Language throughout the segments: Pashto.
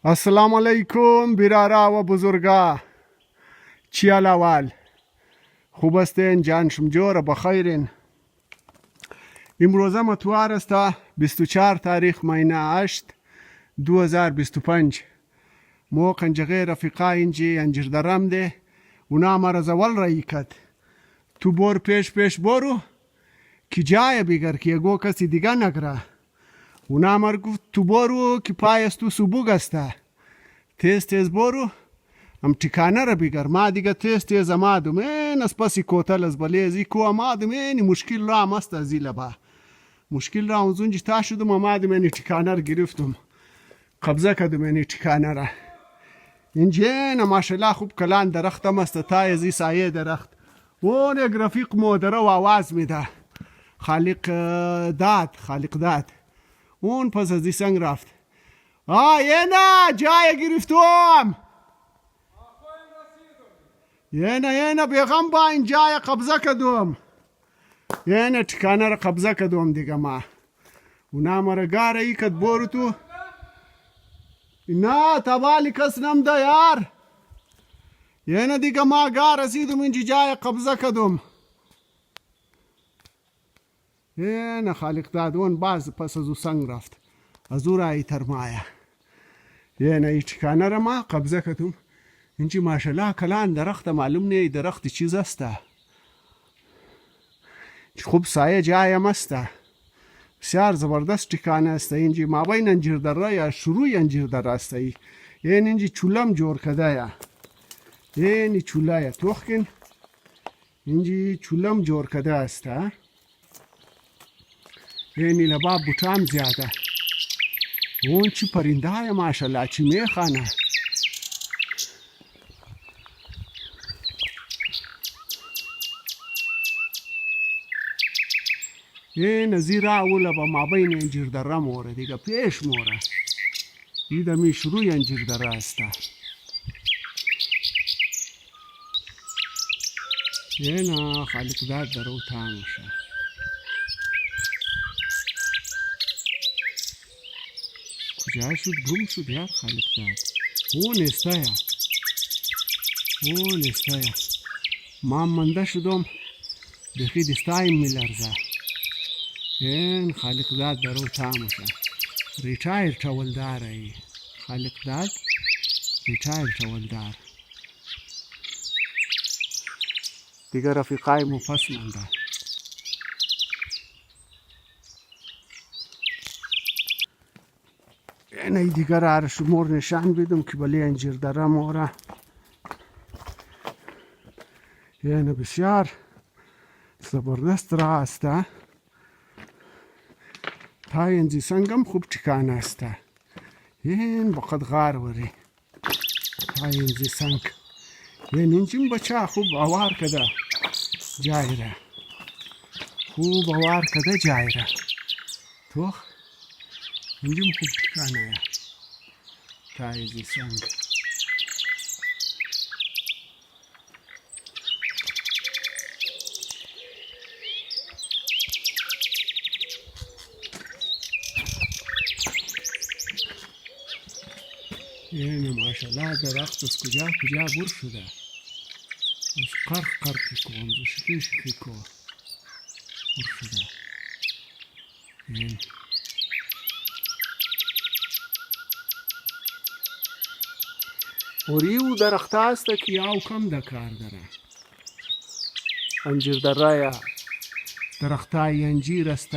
السلام علیکم برارا و بزرگا، چی الاوال؟ خوب استین؟ جان شمجور بخیرین. امروزه متوار است 24 تاریخ ماهینه 8 2025. مو قنجغه رفیقا اینجی انجیر درم ده اونا مرا زوال رایی کد تو بور پیش برو کی جای بگر که یگو کسی دیگه نگره. اونا مرا گفت تو برو که پایست تو سبوگ استه، تیز برو هم ټکانه را بگر. ما دیگه تیز آمدم این از پسی کوتل از بلیزی کو آمدم این مشکل را مست از ایله با مشکل را اونجا تا شدم آمدم این ټکانه را گرفتم، قبضه کردم این ټکانه را. اینجا ماشاءالله خوب کلان درخت هم است، تای از این سایه درخت. اون یک رفیق مادره و آواز میده خالق داد. اون پس از این سنگ رفت. یه جای گرفتم، یه بیغم با این جای قبضه کردم، یه ټکانه را قبضه کردم دیگه. ما اونا مرا گاره ای کد برو تو. نه تبالی کس نم ده یار، یه دیگه ما گار رسیدم اینجا جای قبضه کردم. یه خالق داد اون باز پس از او سنگ رفت از او رای ترمایه. یه ای ټکانه را ما قبضه کردم. اینجا ماشاءالله کلان درخت، معلوم نه درخت چیز است، خوب سایه جای هم است، بسیار زبردست ټکانه است. اینجا مابین انجیر دره یا شروع انجیر دره است. این اینجا چولم جور کده یا این چوله یا توخکن اینجا چولم جور کده است. این لبا بوتام زیاده. اون چی پرنده های ماشاءالله چی میخانه. این زیرا اولا با مابین انجیر دره موره دیگه پیش موره. ایده می شروع انجیر دره است. این خالق داد درو تامشه. کجا شد؟ گم شد یار خالق داد. اون استایا ما منده شدم بخی دستایم میلرزه. این خالق داد درو تامشه. ریتایر تولدار ای خالق داد، ریتایر تولدار دیگر رفیقای مو پس منده. این دیگر عرش مور نشان بیدم که بلی انجیر دره موره. این بسیار زبردست را است. تا اینجی سنگم خوب ټکانه است. این بقد غار وری تا اینجی سنگ. این اینجیم بچه خوب آوار کده جای را، خوب آوار کده جای را. تو اینجیم خوب ټکانه تا اینجی سنگ. این ماشاءالله درخت از کجا بر شده. از قرق که کنم شکی که بر شده. این اوریو درخت است که یاو کم دکار داره. انجیر دره درختای انجیر است،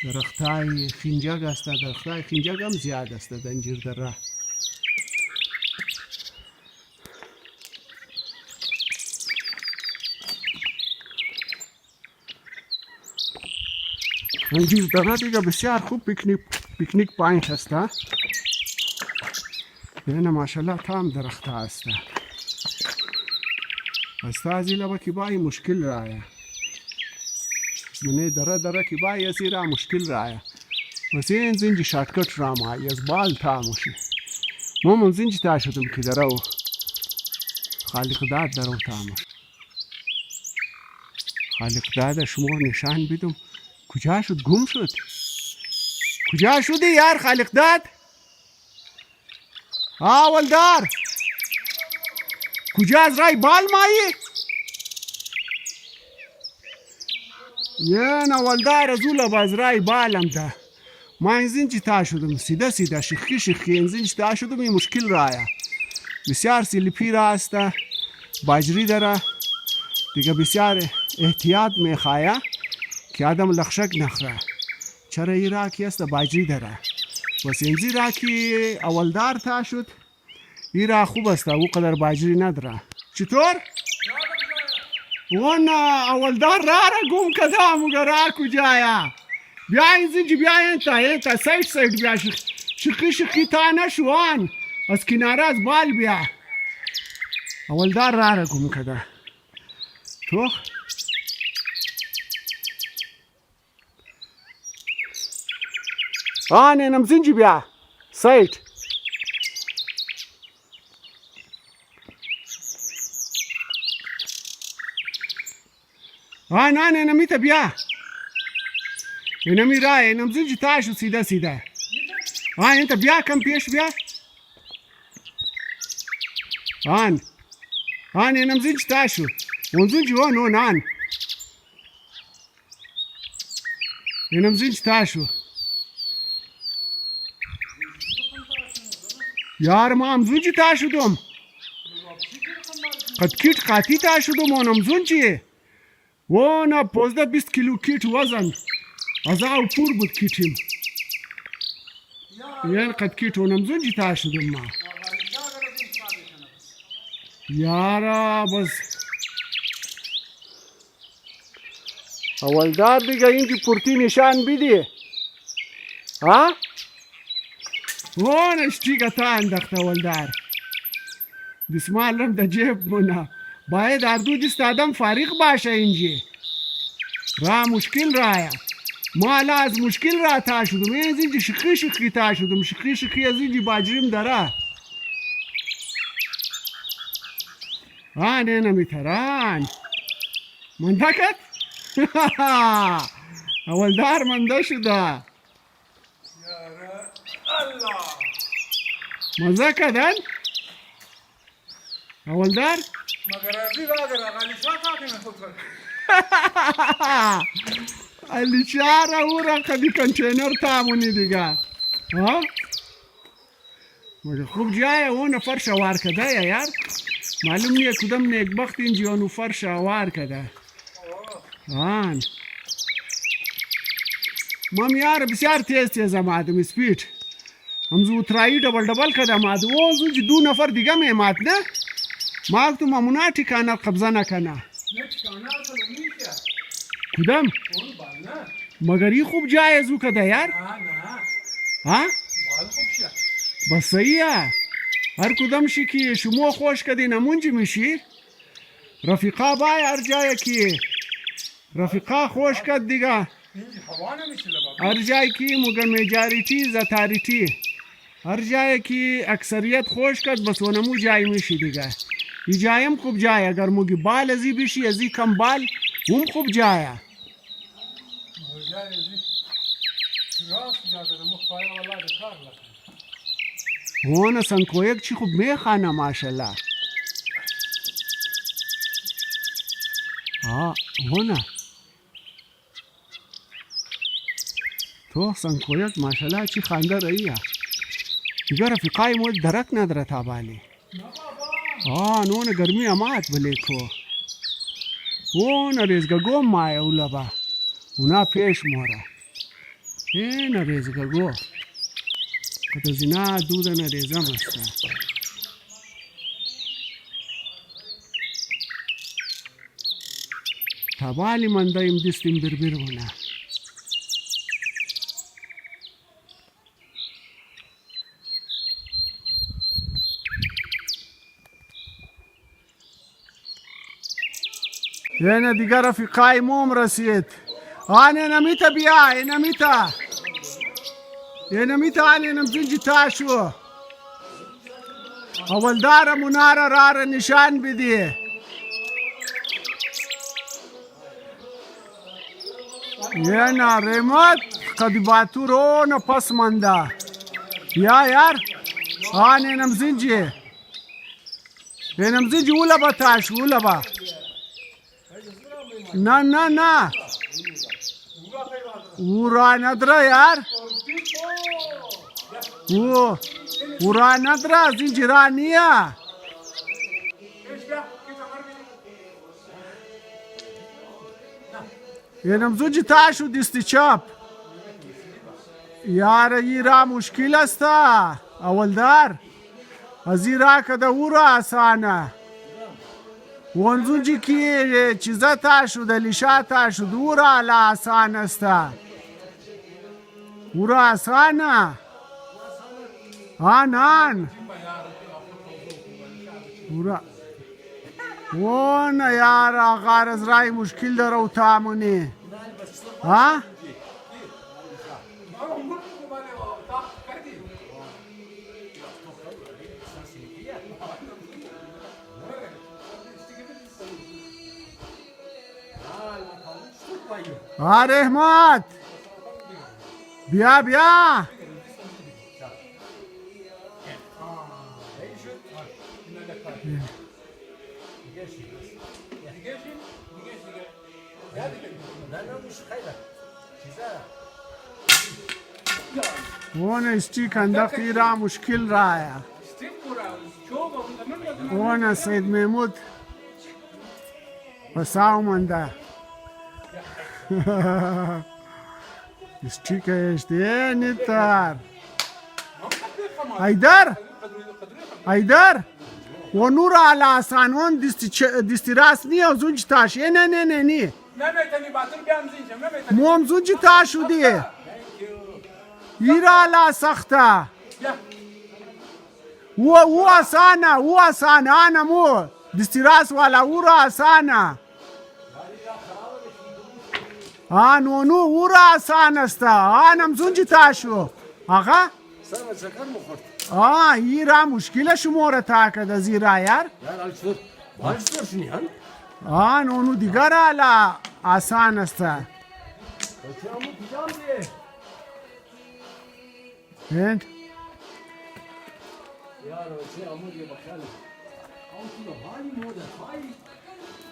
درختای خنجگ است. درختای خنجگ هم زیاد است در انجیر دره. انجیر دره دیگه بسیار خوب پیکنیک پوینت است. این ماشاءالله تام درخت است. است از این لبا که بای مشکل رایه. منه دره که بای از این مشکل رایه. واسه این زنجی شارتکت رامایی از بال تاموشی. ما من زنجی تا شدم که دره و خالق داد دره و تاموش. خالق داد شما نشان بیدم. کجا شد؟ گم شد. کجا شدی یار خالق داد؟ ولدار کجا از رای بال مایی؟ یه ولدار از اولا باز رای بالم ده ما اینزین تا شدم سیده شخی اینزین تا شدم این مشکل رایه بسیار سلیپی را است باجری داره دیگه بسیار احتیاط میخواه که آدم لخشک نخوره چرا این راکی است باجری داره بس اینزی راکی اولدار تا شد این را خوب است او قدر باجری نداره چطور؟ اون اولدار را گم کده مگر را کجایا بیا اینزی بیا اینتا سایت بیا شخی تا نشوان از کناره از بال بیا اولدار را گم کده تو نینم زنجی بیا سایت نینم ایتا بیا اینم رای اینم زنجی تاشو سیده اینتا بیا کم پیش بیا اینم زنجی تاشو اون زنجی اون اینم زنجی تاشو یار ما امزونچی تا شدم قد کیت قاطی تا شدم اون امزونچی وانا 15-20 کیلو کیت وزن از او پور بود کیتیم یعنی قد کیت اون امزونچی تا شدم ما یارا بس اولدار دیگه اینجی پورتی نشان بیدی وانا اشتیگه تا انداخته اولدار دسمالم در جیب مونه باید هر دو دست آدم فارغ باشه اینجی را مشکل رایا ما الان از مشکل را تا شدم از اینجی شخی تا شدم شخی از اینجی باجریم داره نمیتران منده کد اولدار منده شده مزه کدن اولدار علی او را کدی کنتینر تامونی دیگه مگه خوب جایه اون فرش وار کده یار معلوم نیه کدام نیکبخت اینجی اونو فرش وار کده مام یار بسیار تیز مادم سپیت همزو اترایی دبل کده مادم او زوجی 2 نفر دیگه میمات نه ما تو مامونا ٹھکانا قبضه نکنه کدام مگر این خوب جای زو کده یار بس صحیحه هر کدام شی که شما خوش کدی نمونجی میشی رفیقا بای هر جای که رفیقا خوش کد دیگه هر جای که مگر میجاریتی زتاریتی هر جای که اکثریت خوش کد بس ونمو جای میشی دیگه این جایم خوب جایه اگر موگی بال ازی بشی ازی کم بال هم خوب جایه هونه سنکویک چی خوب میخانه ماشالله هونه تو سنکویک ماشالله چی خانده رهیه دیگه رفیقای مود درک نداره تابالی نون گرمی امات بلیکو اون ریزگو مایه اولا با اونا پیش موره این ریزگو کتا زینا دودن ریزم استه تابالی من دایم دستیم بربر بونه اینه دیگر رفیقای موم رسید اینمیتا بیا اینمیتا اینم زنجی تاشو اولدار مناره راره نشان بدی اینه ریموت قدی باتو رو پس منده بیا یار نینم زنجي ولا بتاش ولا با نه ورا ندرا یار ورا ندرا زنجرانیه اینم زوجی تاشو دستی چاپ یار ایرا مشکل است اولدار از ایرا کده ورا آسانه ونزوجی که چیزا تاشو دلیشا تاشو دورا لا آسان است ورا آسانه آن ورا وانا یار آغار از رای مشکل داره و تامونی ها رحمت بیا وانا استيك عندك إيرا مشكل رايا وانا سيد محمود بساو من ده استيك اشتي نتار حيدر ونور على سانون دستی راست نی او زوج تاش نه موم زوج تاشو دی ایرا لا سخته و آسانه انا مو دستی راست والا ورا آسانه نو ورا آسان است انم زوج تاشو آقا ایرا مشکل شماره تاکد از ایرا یار نونو دیگر حالا آسان است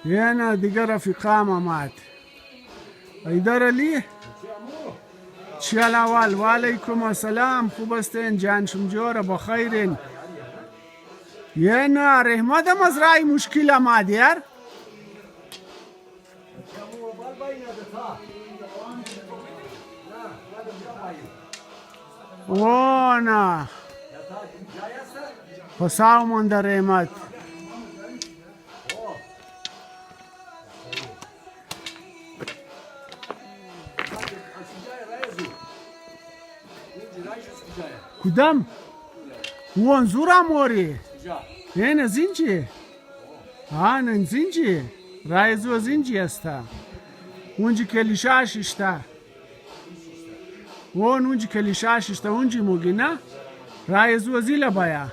یه دیگر رفیقام آمد ایدار علی چی الاول و علیکم السلام خوب استین جان شمجور بخیرین یه نه رحمت مزرعی مشکل آمد یار نه خساو من در رحمت کدام وانزورا موری نه زنجی نه زنجی رایزو زنجی است اونجی کلیشاش است اونجی کلیشاش است اونجی موگینا رایزو زیلا بایا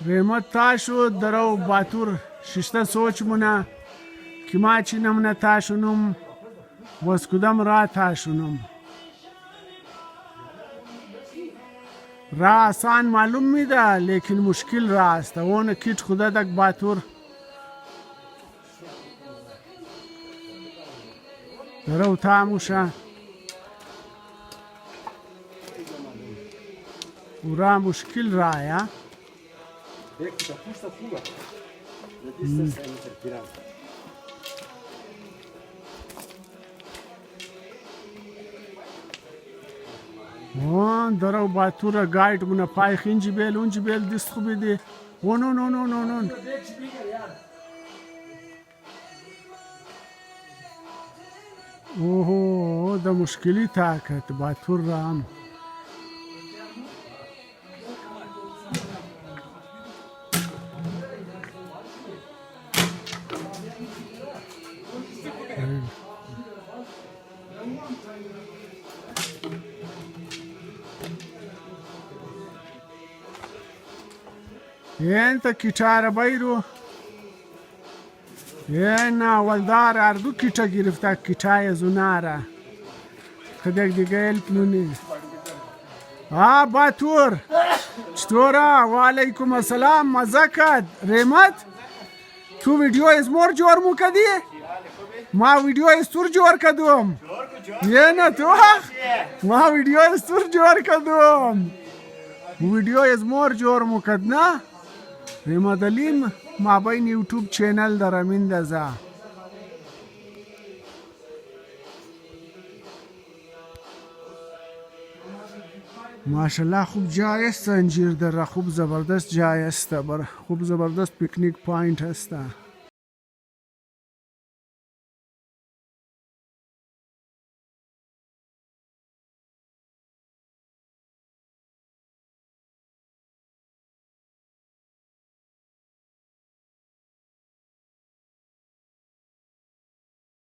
رحمت تاشو درو باتور ششته سوچ مونه که ما چینم نه تاشونم باز کدام را تاشونم را آسان معلوم میده لیکن مشکل را است اون کیت خدا دک باتور درو تاموشه و را مشکل را یا درو باتور گایت مونه پای خینجی بیل اونجی بیل دست خوبی دی نون اوه دا مشکلی تاکت باتور رام Enta chichara bairu Yena Waldara Ardukita girifta kitaya zunara. Kadek digail pluni. Batur. Chtora wa alaikum assalam mazakad. Remat. Tu video is more jor mukadi? Ma video is tur jor kadum. Yena tu? Ma video is tur jor kadum. Video is more jor mukadna. Remat Alim ما بین یوټیوب چینل در امین دزا ماشاءالله خوب جای است انجیر در خوب زبردست جای است خوب زبردست پیکنیک پوینت است